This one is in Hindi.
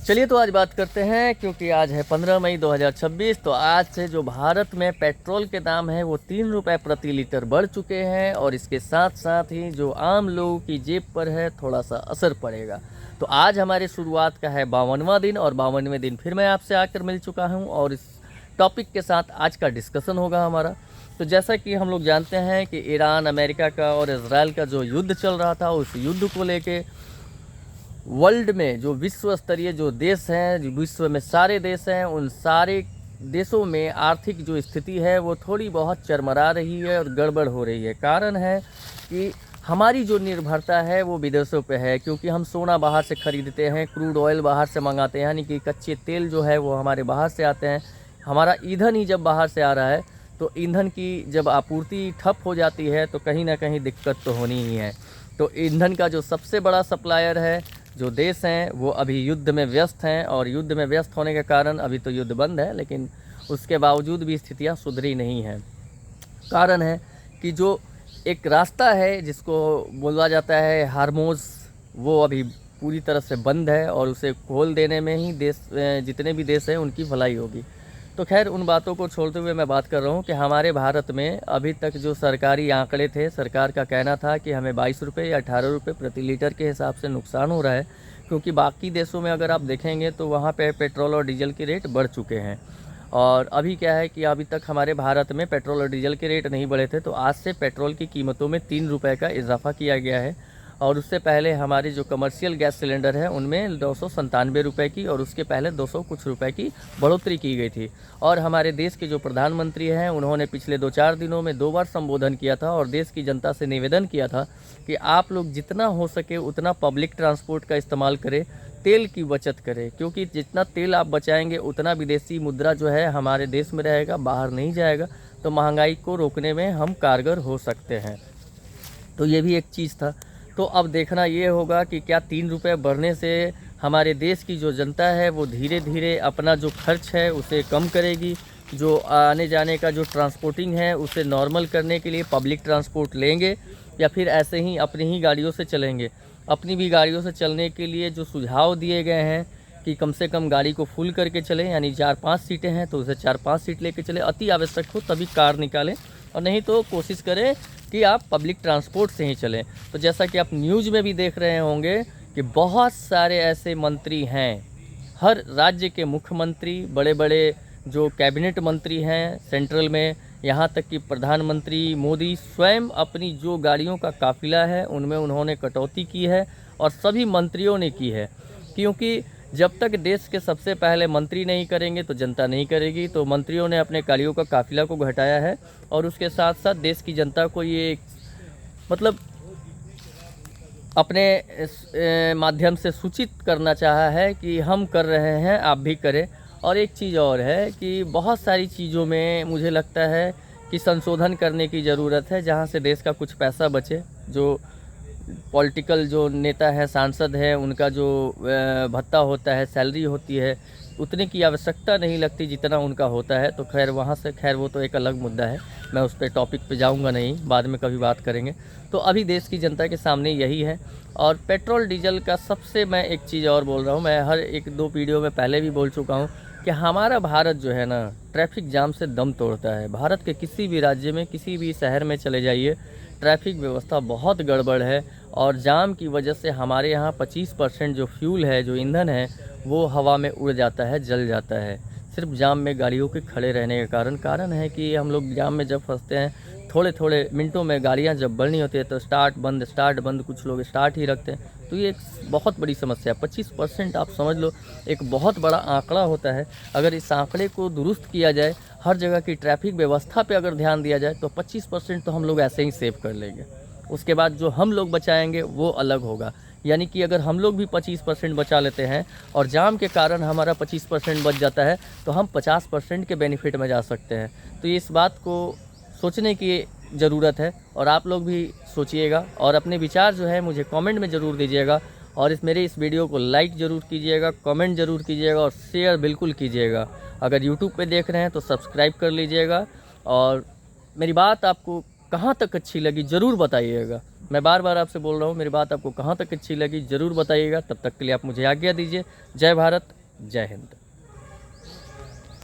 चलिए तो आज बात करते हैं, क्योंकि आज है 15 मई 2026। तो आज से जो भारत में पेट्रोल के दाम है वो 3 रुपये प्रति लीटर बढ़ चुके हैं और इसके साथ साथ ही जो आम लोगों की जेब पर है थोड़ा सा असर पड़ेगा। तो आज हमारी शुरुआत का है 52वां दिन और 52वें दिन फिर मैं आपसे आकर मिल चुका हूं और इस टॉपिक के साथ आज का डिस्कशन होगा हमारा। तो जैसा कि हम लोग जानते हैं कि ईरान, अमेरिका का और इजराइल का जो युद्ध चल रहा था, उस युद्ध को लेके वर्ल्ड में जो विश्व स्तरीय जो देश हैं, जो विश्व में सारे देश हैं, उन सारे देशों में आर्थिक जो स्थिति है वो थोड़ी बहुत चरमरा रही है और गड़बड़ हो रही है। कारण है कि हमारी जो निर्भरता है वो विदेशों पे है, क्योंकि हम सोना बाहर से ख़रीदते हैं, क्रूड ऑयल बाहर से मंगाते हैं, यानी कि कच्चे तेल जो है वो हमारे बाहर से आते हैं। हमारा ईंधन ही जब बाहर से आ रहा है तो ईंधन की जब आपूर्ति ठप हो जाती है तो कहीं ना कहीं दिक्कत तो होनी ही है। तो ईंधन का जो सबसे बड़ा सप्लायर है, जो देश हैं, वो अभी युद्ध में व्यस्त हैं और युद्ध में व्यस्त होने के कारण अभी तो युद्ध बंद है, लेकिन उसके बावजूद भी स्थितियां सुधरी नहीं हैं। कारण है कि जो एक रास्ता है जिसको बोला जाता है हार्मोज, वो अभी पूरी तरह से बंद है और उसे खोल देने में ही देश, जितने भी देश हैं, उनकी भलाई होगी। तो खैर उन बातों को छोड़ते हुए मैं बात कर रहा हूँ कि हमारे भारत में अभी तक जो सरकारी आंकड़े थे, सरकार का कहना था कि हमें 22 रुपये या 18 रुपये प्रति लीटर के हिसाब से नुकसान हो रहा है, क्योंकि बाकी देशों में अगर आप देखेंगे तो वहाँ पे पेट्रोल और डीजल के रेट बढ़ चुके हैं। और अभी क्या है कि अभी तक हमारे भारत में पेट्रोल और डीजल के रेट नहीं बढ़े थे, तो आज से पेट्रोल की कीमतों में 3 रुपये का इजाफा किया गया है। और उससे पहले हमारे जो कमर्शियल गैस सिलेंडर है उनमें 297 रुपये की और उसके पहले 200 कुछ रुपए की बढ़ोतरी की गई थी। और हमारे देश के जो प्रधानमंत्री हैं उन्होंने पिछले 2-4 दिनों में 2 बार संबोधन किया था और देश की जनता से निवेदन किया था कि आप लोग जितना हो सके उतना पब्लिक ट्रांसपोर्ट का इस्तेमाल करें, तेल की बचत करें, क्योंकि जितना तेल आप बचाएंगे उतना विदेशी मुद्रा जो है हमारे देश में रहेगा, बाहर नहीं जाएगा। तो महंगाई को रोकने में हम कारगर हो सकते हैं। तो ये भी एक चीज़ था। तो अब देखना ये होगा कि क्या 3 रुपये बढ़ने से हमारे देश की जो जनता है वो धीरे धीरे अपना जो खर्च है उसे कम करेगी, जो आने जाने का जो ट्रांसपोर्टिंग है उसे नॉर्मल करने के लिए पब्लिक ट्रांसपोर्ट लेंगे, या फिर ऐसे ही अपनी ही गाड़ियों से चलेंगे। अपनी भी गाड़ियों से चलने के लिए जो सुझाव दिए गए हैं कि कम से कम गाड़ी को फुल करके चलें, यानी 4-5 सीटें हैं तो उसे 4-5 सीट लेके चलें, अति आवश्यक हो तभी कार निकालें, और नहीं तो कोशिश करें कि आप पब्लिक ट्रांसपोर्ट से ही चलें। तो जैसा कि आप न्यूज़ में भी देख रहे होंगे कि बहुत सारे ऐसे मंत्री हैं, हर राज्य के मुख्यमंत्री, बड़े बड़े जो कैबिनेट मंत्री हैं सेंट्रल में, यहाँ तक कि प्रधानमंत्री मोदी स्वयं अपनी जो गाड़ियों का काफ़िला है उनमें उन्होंने कटौती की है और सभी मंत्रियों ने की है। क्योंकि जब तक देश के सबसे पहले मंत्री नहीं करेंगे तो जनता नहीं करेगी। तो मंत्रियों ने अपने गाड़ियों का काफ़िला को घटाया है और उसके साथ साथ देश की जनता को ये मतलब अपने माध्यम से सूचित करना चाहा है कि हम कर रहे हैं, आप भी करें। और एक चीज़ और है कि बहुत सारी चीज़ों में मुझे लगता है कि संशोधन करने की ज़रूरत है, जहाँ से देश का कुछ पैसा बचे। जो पॉलिटिकल जो नेता है, सांसद है, उनका जो भत्ता होता है, सैलरी होती है, उतने की आवश्यकता नहीं लगती जितना उनका होता है। तो खैर वहाँ से खैर वो तो एक अलग मुद्दा है, मैं उस पर टॉपिक पे जाऊँगा नहीं, बाद में कभी बात करेंगे। तो अभी देश की जनता के सामने यही है। और पेट्रोल डीजल का सबसे मैं एक चीज़ और बोल रहा हूँ, मैं हर 1-2 वीडियो में पहले भी बोल चुका हूँ कि हमारा भारत जो है ना, ट्रैफिक जाम से दम तोड़ता है। भारत के किसी भी राज्य में, किसी भी शहर में चले जाइए, ट्रैफिक व्यवस्था बहुत गड़बड़ है और जाम की वजह से हमारे यहाँ 25% जो फ्यूल है, जो ईंधन है, वो हवा में उड़ जाता है, जल जाता है, सिर्फ जाम में गाड़ियों के खड़े रहने के कारण। कारण है कि हम लोग जाम में जब फंसते हैं, थोड़े थोड़े मिनटों में गाड़ियाँ जब बढ़नी होती है तो स्टार्ट बंद, कुछ लोग स्टार्ट ही रखते हैं। तो ये एक बहुत बड़ी समस्या है। 25% आप समझ लो एक बहुत बड़ा आंकड़ा होता है। अगर इस आंकड़े को दुरुस्त किया जाए, हर जगह की ट्रैफिक व्यवस्था पे अगर ध्यान दिया जाए तो 25% तो हम लोग ऐसे ही सेव कर लेंगे। उसके बाद जो हम लोग बचाएंगे वो अलग होगा। यानी कि अगर हम लोग भी 25% बचा लेते हैं और जाम के कारण हमारा 25% बच जाता है तो हम 50% के बेनिफिट में जा सकते हैं। तो इस बात को सोचने की ज़रूरत है और आप लोग भी सोचिएगा और अपने विचार जो है मुझे कमेंट में ज़रूर दीजिएगा। और मेरे इस वीडियो को लाइक ज़रूर कीजिएगा, कमेंट ज़रूर कीजिएगा और शेयर बिल्कुल कीजिएगा। अगर यूट्यूब पे देख रहे हैं तो सब्सक्राइब कर लीजिएगा और मेरी बात आपको कहाँ तक अच्छी लगी ज़रूर बताइएगा। मैं बार बार आपसे बोल रहा हूँ, मेरी बात आपको कहाँ तक अच्छी लगी ज़रूर बताइएगा। तब तक के लिए आप मुझे आज्ञा दीजिए। जय भारत, जय हिंद।